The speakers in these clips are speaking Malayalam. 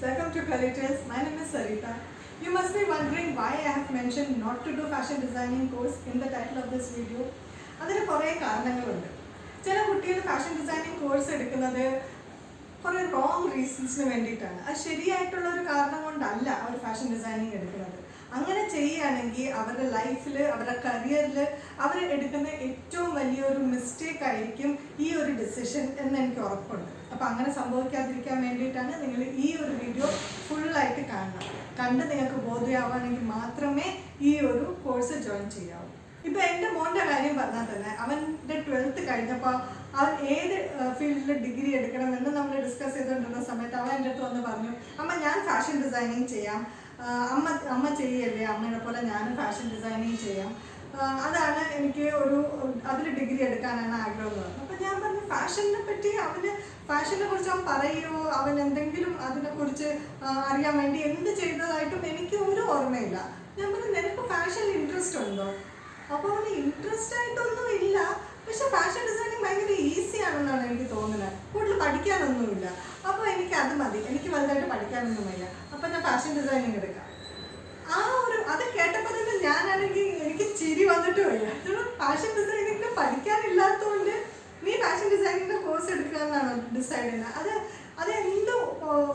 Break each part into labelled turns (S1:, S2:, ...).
S1: welcome to Collectors. My name is Sarita. You must be wondering why I have mentioned not to do fashion designing course in the title of this video. അതിന് കുറേ കാരണങ്ങളുണ്ട്. ചില കുട്ടികൾ ഫാഷൻ ഡിസൈനിങ് കോഴ്സ് എടുക്കുന്നത് കുറേ റോങ് റീസൺസിന് വേണ്ടിയിട്ടാണ്. അത് ശരിയായിട്ടുള്ള ഒരു കാരണം കൊണ്ടല്ല അവർ ഫാഷൻ ഡിസൈനിങ് എടുക്കുന്നത്. അങ്ങനെ ചെയ്യുകയാണെങ്കിൽ അവരുടെ ലൈഫിൽ, അവരുടെ കരിയറിൽ അവർ എടുക്കുന്ന ഏറ്റവും വലിയൊരു മിസ്റ്റേക്ക് ആയിരിക്കും ഈ ഒരു ഡിസിഷൻ എന്ന് എനിക്ക് ഉറപ്പുണ്ട്. അപ്പോൾ അങ്ങനെ സംഭവിക്കാതിരിക്കാൻ വേണ്ടിയിട്ടാണ് നിങ്ങൾ ഈ ഒരു വീഡിയോ ഫുള്ളായിട്ട് കാണണം. കണ്ട് നിങ്ങൾക്ക് ബോധ്യമാവുകയാണെങ്കിൽ മാത്രമേ ഈ ഒരു കോഴ്സ് ജോയിൻ ചെയ്യാവൂ. ഇപ്പോൾ എൻ്റെ മോൻ്റെ കാര്യം പറഞ്ഞാൽ തന്നെ അവൻ്റെ 12th കഴിഞ്ഞപ്പോൾ അവൻ ഏത് ഫീൽഡിൽ ഡിഗ്രി എടുക്കണമെന്ന് നമ്മൾ ഡിസ്കസ് ചെയ്തുകൊണ്ടിരുന്ന സമയത്ത് അവൻ എൻ്റെ അടുത്ത് വന്ന് പറഞ്ഞു, അമ്മ ഞാൻ ഫാഷൻ ഡിസൈനിങ് ചെയ്യാം, അമ്മ ചെയ്യല്ലേ, അമ്മയെ പോലെ ഞാനും ഫാഷൻ ഡിസൈനിങ് ചെയ്യാം, അതാണ് എനിക്ക് അതിൽ ഡിഗ്രി എടുക്കാനാണ് ആഗ്രഹം എന്ന് പറഞ്ഞു. അപ്പോൾ ഞാൻ പറഞ്ഞു ഫാഷനെ പറ്റി ഫാഷനെ കുറിച്ച് അവൻ പറയുമോ, അവൻ എന്തെങ്കിലും അതിനെക്കുറിച്ച് അറിയാൻ വേണ്ടി എന്ത് ചെയ്തതായിട്ടും എനിക്ക് ഒരു ഓർമ്മയില്ല. ഞാൻ പറഞ്ഞു നിനക്ക് ഫാഷനിൽ ഇൻട്രസ്റ്റ് ഉണ്ടോ? അപ്പോൾ അവന് ഇൻട്രസ്റ്റ് ആയിട്ടൊന്നും ഇല്ല, പക്ഷെ ഫാഷൻ ഡിസൈനിങ് ഭയങ്കര ഈസി ആണെന്നാണ് എനിക്ക് തോന്നുന്നത്, കൂടുതൽ പഠിക്കാനൊന്നുമില്ല. അപ്പോൾ എനിക്ക് അത് മതി, എനിക്ക് വലുതായിട്ട് പഠിക്കാനൊന്നും വയ്യ, അപ്പോൾ ഞാൻ ഫാഷൻ ഡിസൈനിങ് എടുക്കാം. അത് കേട്ടപ്പോൾ തന്നെ ഞാനാണെങ്കിൽ എനിക്ക് ചിരി വന്നിട്ട് വയ്യ. ഫാഷൻ ഡിസൈനിങ്ങിന് പഠിക്കാനില്ലാത്തതുകൊണ്ട് നീ ഫാഷൻ ഡിസൈനിങ്ങിൻ്റെ കോഴ്സ് എടുക്കുക എന്നാണ് ഡിസൈഡ് ചെയ്യുന്നത്. അത് എന്ത്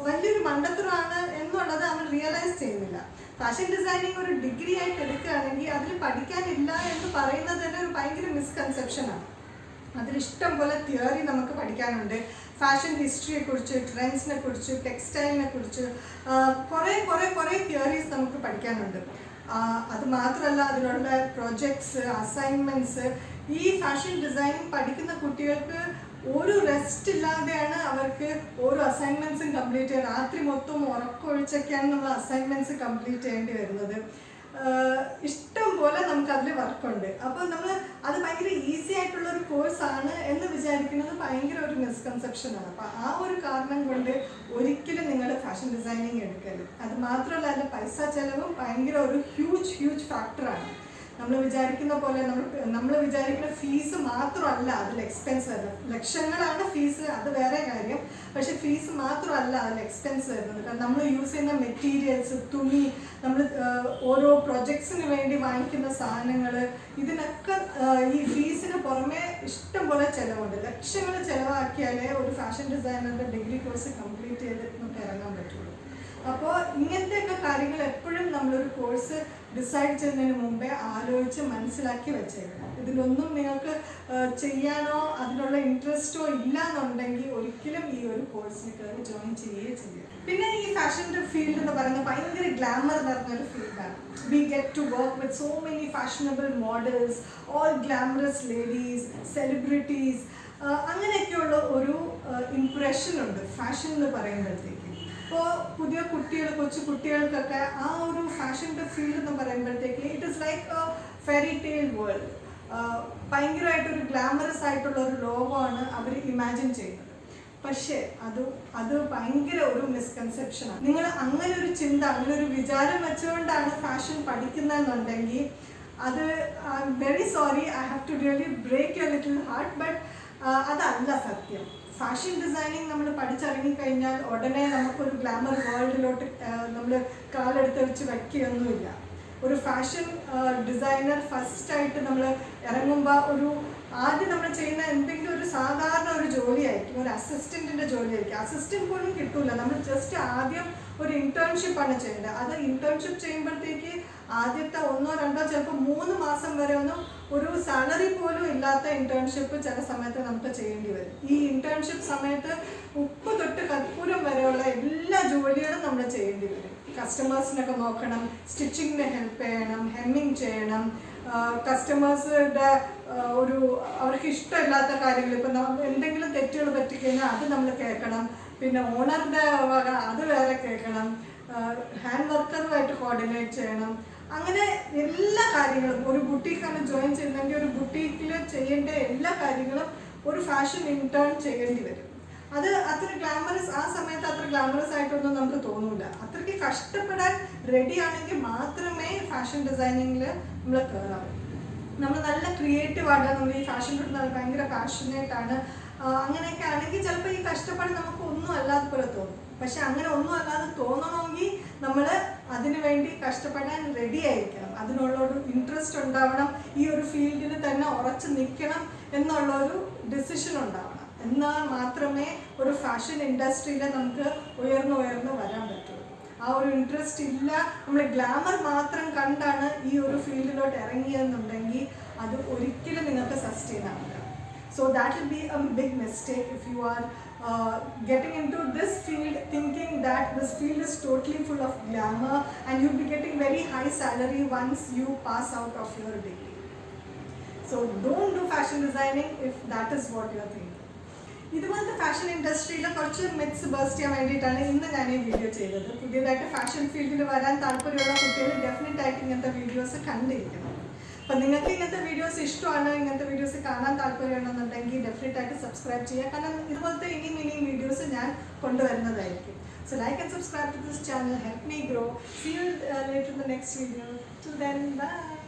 S1: വലിയൊരു മണ്ടത്തരമാണ് എന്നുള്ളത് അവൻ റിയലൈസ് ചെയ്യുന്നില്ല. ഫാഷൻ ഡിസൈനിങ് ഒരു ഡിഗ്രി ആയിട്ട് എടുക്കുകയാണെങ്കിൽ അതിൽ പഠിക്കാനില്ല എന്ന് പറയുന്നത് തന്നെ ഒരു ഭയങ്കര മിസ്കൺസെപ്ഷനാണ്. അതിലിഷ്ടം പോലെ തിയറി നമുക്ക് പഠിക്കാനുണ്ട്. ഫാഷൻ ഹിസ്റ്ററിയെക്കുറിച്ച്, ട്രെൻഡ്സിനെ കുറിച്ച്, ടെക്സ്റ്റൈലിനെ കുറിച്ച് കുറേ തിയറീസ് നമുക്ക് പഠിക്കാനുണ്ട്. അത് മാത്രമല്ല അതിനുള്ള പ്രൊജക്ട്സ്, അസൈൻമെൻറ്റ്സ്. ഈ ഫാഷൻ ഡിസൈനിങ് പഠിക്കുന്ന കുട്ടികൾക്ക് ഒരു റെസ്റ്റ് ഇല്ലാതെയാണ് അവർക്ക് ഓരോ അസൈൻമെൻറ്റ്സും കംപ്ലീറ്റ് ചെയ്യുക. രാത്രി മൊത്തം ഉറക്കമൊഴിച്ചൊക്കെയാണ് നമ്മൾ അസൈൻമെൻറ്റ്സ് കംപ്ലീറ്റ് ചെയ്യേണ്ടി വരുന്നത്. ഇഷ്ടം പോലെ നമുക്ക് അതിൽ വർക്കുണ്ട്. അപ്പോൾ നമ്മൾ അത് ഭയങ്കര ഈസി ആയിട്ടുള്ളൊരു കോഴ്സാണ് എന്ന് വിചാരിക്കുന്നത് ഭയങ്കര ഒരു മിസ്കൺസെപ്ഷനാണ്. അപ്പോൾ ആ ഒരു കാരണം കൊണ്ട് ഒരിക്കലും നിങ്ങൾ ഫാഷൻ ഡിസൈനിങ് എടുക്കരുത്. അത് മാത്രമല്ല അതിൻ്റെ പൈസ ചിലവും ഭയങ്കര ഒരു ഹ്യൂജ് ഫാക്ടറാണ്. നമ്മൾ വിചാരിക്കുന്ന പോലെ നമ്മൾ വിചാരിക്കുന്ന ഫീസ് മാത്രമല്ല അതിൽ എക്സ്പെൻസ് വരുന്നത്. ലക്ഷങ്ങളാണ് ഫീസ്, അത് വേറെ കാര്യം. പക്ഷെ ഫീസ് മാത്രമല്ല അതിൽ എക്സ്പെൻസ് വരുന്നത്. കാരണം നമ്മൾ യൂസ് ചെയ്യുന്ന മെറ്റീരിയൽസ്, തുണി, നമ്മൾ ഓരോ പ്രൊജക്ട്സിന് വേണ്ടി വാങ്ങിക്കുന്ന സാധനങ്ങൾ, ഇതിനൊക്കെ ഈ ഫീസിന് പുറമെ ഇഷ്ടം പോലെ ചിലവുണ്ട്. ലക്ഷങ്ങൾ ചിലവാക്കിയാലേ ഒരു ഫാഷൻ ഡിസൈനറുടെ ഡിഗ്രി കോഴ്സ് കംപ്ലീറ്റ് ചെയ്ത് നമുക്ക് ഇറങ്ങാൻ പറ്റുള്ളൂ. അപ്പോൾ ഇങ്ങനത്തെയൊക്കെ കാര്യങ്ങൾ എപ്പോഴും നമ്മളൊരു കോഴ്സ് ഡിസൈഡ് ചെയ്യുന്നതിന് മുമ്പേ ആലോചിച്ച് മനസ്സിലാക്കി വെച്ചേക്കണം. ഇതിലൊന്നും നിങ്ങൾക്ക് ചെയ്യാനോ അതിനുള്ള ഇൻട്രസ്റ്റോ ഇല്ല എന്നുണ്ടെങ്കിൽ ഒരിക്കലും ഈ ഒരു കോഴ്സിൽ കയറി ജോയിൻ ചെയ്യുകയേ ചെയ്യുക. പിന്നെ ഈ ഫാഷൻ്റെ ഫീൽഡ് എന്ന് പറയുന്നത് ഭയങ്കര ഗ്ലാമർ നിറഞ്ഞൊരു ഫീൽഡാണ്. We get to work with so many fashionable models, all glamorous ladies, celebrities, അങ്ങനെയൊക്കെയുള്ള ഒരു ഇംപ്രഷൻ ഉണ്ട് ഫാഷൻ എന്ന് പറയുമ്പോഴത്തേക്ക്. ഇപ്പോൾ പുതിയ കൊച്ചു കുട്ടികൾക്കൊക്കെ ആ ഒരു ഫാഷൻ്റെ ഫീൽഡ് എന്ന് പറയുമ്പോഴത്തേക്ക് it is like a fairy tale world. ഭയങ്കരമായിട്ടൊരു ഗ്ലാമറസ് ആയിട്ടുള്ള ഒരു ലോകമാണ് അവർ ഇമാജിൻ ചെയ്യുന്നത്. പക്ഷേ അത് ഭയങ്കര ഒരു മിസ്കൺസെപ്ഷനാണ്. നിങ്ങൾ അങ്ങനെ ഒരു ചിന്ത, അങ്ങനെ ഒരു വിചാരം വെച്ചുകൊണ്ടാണ് ഫാഷൻ പഠിക്കുന്നതെന്നുണ്ടെങ്കിൽ അത് very sorry, I have to really break your little heart, but അതല്ല സത്യം. ഫാഷൻ ഡിസൈനിങ് നമ്മൾ പഠിച്ചിറങ്ങിക്കഴിഞ്ഞാൽ ഉടനെ നമുക്കൊരു ഗ്ലാമർ വേൾഡിലോട്ട് നമ്മൾ കാലെടുത്ത് വെച്ച് വയ്ക്കുകയൊന്നുമില്ല. ഒരു ഫാഷൻ ഡിസൈനർ ഫസ്റ്റായിട്ട് നമ്മൾ ഇറങ്ങുമ്പോൾ ആദ്യം നമ്മൾ ചെയ്യുന്ന എന്തെങ്കിലും ഒരു സാധാരണ ഒരു ജോലിയായിരിക്കും, ഒരു അസിസ്റ്റൻറ്റിൻ്റെ ജോലിയായിരിക്കും. അസിസ്റ്റൻറ്റ് പോലും കിട്ടൂല. നമ്മൾ ജസ്റ്റ് ആദ്യം ഒരു ഇൻറ്റേൺഷിപ്പാണ് ചെയ്യേണ്ടത്. അത് ഇൻറ്റേൺഷിപ്പ് ചെയ്യുമ്പോഴത്തേക്ക് ആദ്യത്തെ 1 2 ചിലപ്പോൾ 3 മാസം വരെ ഒരു സാലറി പോലും ഇല്ലാത്ത ഇൻറ്റേൺഷിപ്പ് ചില സമയത്ത് നമുക്ക് ചെയ്യേണ്ടി വരും. ഈ ഇൻറ്റേൺഷിപ്പ് സമയത്ത് ഉപ്പ് തൊട്ട് കർപ്പൂരം വരെയുള്ള എല്ലാ ജോലികളും നമ്മൾ ചെയ്യേണ്ടി വരും. കസ്റ്റമേഴ്സിനൊക്കെ നോക്കണം, സ്റ്റിച്ചിങ്ങിന് ഹെൽപ്പ് ചെയ്യണം, ഹെമ്മിങ് ചെയ്യണം, കസ്റ്റമേഴ്സിൻ്റെ അവർക്ക് ഇഷ്ടമില്ലാത്ത കാര്യങ്ങൾ, ഇപ്പം എന്തെങ്കിലും തെറ്റുകൾ പറ്റിക്കഴിഞ്ഞാൽ അത് നമ്മൾ കേൾക്കണം, പിന്നെ ഓണറിൻ്റെ വക അത് വേറെ കേൾക്കണം, ഹാൻഡ് വർക്കറുമായിട്ട് കോർഡിനേറ്റ് ചെയ്യണം. അങ്ങനെ എല്ലാ കാര്യങ്ങളും ഒരു ബുട്ടീക്കാണ് ജോയിൻ ചെയ്യുന്നതെങ്കിൽ ഒരു ബുട്ടീക്കിൽ ചെയ്യേണ്ട എല്ലാ കാര്യങ്ങളും ഒരു ഫാഷൻ ഇൻറ്റേൺ ചെയ്യേണ്ടി വരും. അത് അത്ര ഗ്ലാമറസ്, ആ സമയത്ത് അത്ര ഗ്ലാമറസ് ആയിട്ടൊന്നും നമുക്ക് തോന്നില്ല. അത്രയ്ക്ക് കഷ്ടപ്പെടാൻ റെഡി ആണെങ്കിൽ മാത്രമേ ഫാഷൻ ഡിസൈനിങ്ങിൽ നമ്മൾ കയറാവൂ. നമ്മൾ നല്ല ക്രിയേറ്റീവാണ്, നമ്മൾ ഈ ഫാഷനിലോട്ട് ഭയങ്കര പാഷനേറ്റ് ആണ്, അങ്ങനെയൊക്കെ ആണെങ്കിൽ ചിലപ്പോൾ ഈ കഷ്ടപ്പാട് നമുക്ക് ഒന്നും അല്ലാതെ പോലെ തോന്നും. പക്ഷെ അങ്ങനെ ഒന്നും അല്ലാതെ തോന്നണമെങ്കിൽ നമ്മൾ അതിനു വേണ്ടി കഷ്ടപ്പെടാൻ റെഡി ആയിരിക്കണം, അതിനുള്ളൊരു ഇൻട്രസ്റ്റ് ഉണ്ടാവണം, ഈ ഒരു ഫീൽഡിൽ തന്നെ ഉറച്ചു നിൽക്കണം എന്നുള്ളൊരു ഡിസിഷൻ ഉണ്ടാവണം. എന്നാൽ മാത്രമേ ഒരു ഫാഷൻ ഇൻഡസ്ട്രിയിൽ നമുക്ക് ഉയർന്ന് വരാൻ പറ്റുള്ളൂ. ആ ഒരു ഇൻട്രസ്റ്റ് ഇല്ല, നമ്മൾ ഗ്ലാമർ മാത്രം കണ്ടാണ് ഈ ഒരു ഫീൽഡിലോട്ട് ഇറങ്ങിയെന്നുണ്ടെങ്കിൽ അത് ഒരിക്കലും നിങ്ങൾക്ക് സസ്റ്റെയിൻ ആവില്ല. So that will be a big mistake if you are getting into this field thinking that this field is totally full of glamour and you'll be getting very high salary once you pass out of your degree. So don't do fashion designing if that is what you are thinking. ഇതുപോലത്തെ ഫാഷൻ ഇൻഡസ്ട്രിയിലെ കുറച്ച് മിത്സ് ബേസ്റ്റ് ചെയ്യാൻ വേണ്ടിയിട്ടാണ് ഇന്ന് ഞാൻ ഈ വീഡിയോ ചെയ്തത്. പുതിയതായിട്ട് ഫാഷൻ ഫീൽഡിൽ വരാൻ താല്പര്യമുള്ള കുട്ടികൾ ഡെഫിനറ്റ് ആയിട്ട് ഇങ്ങനത്തെ വീഡിയോസ് കണ്ടിരിക്കണം. അപ്പം നിങ്ങൾക്ക് ഇങ്ങനത്തെ വീഡിയോസ് ഇഷ്ടമാണ്, ഇങ്ങനത്തെ വീഡിയോസ് കാണാൻ താല്പര്യമുണ്ടെന്നുണ്ടെങ്കിൽ ഡെഫിനറ്റ് ആയിട്ട് സബ്സ്ക്രൈബ് ചെയ്യുക. കാരണം ഇതുപോലത്തെ ഇനിയും വീഡിയോസ് ഞാൻ കൊണ്ടുവരുന്നതായിരിക്കും. So like and subscribe to this channel, help me grow. See you later in the next video. Till then, bye.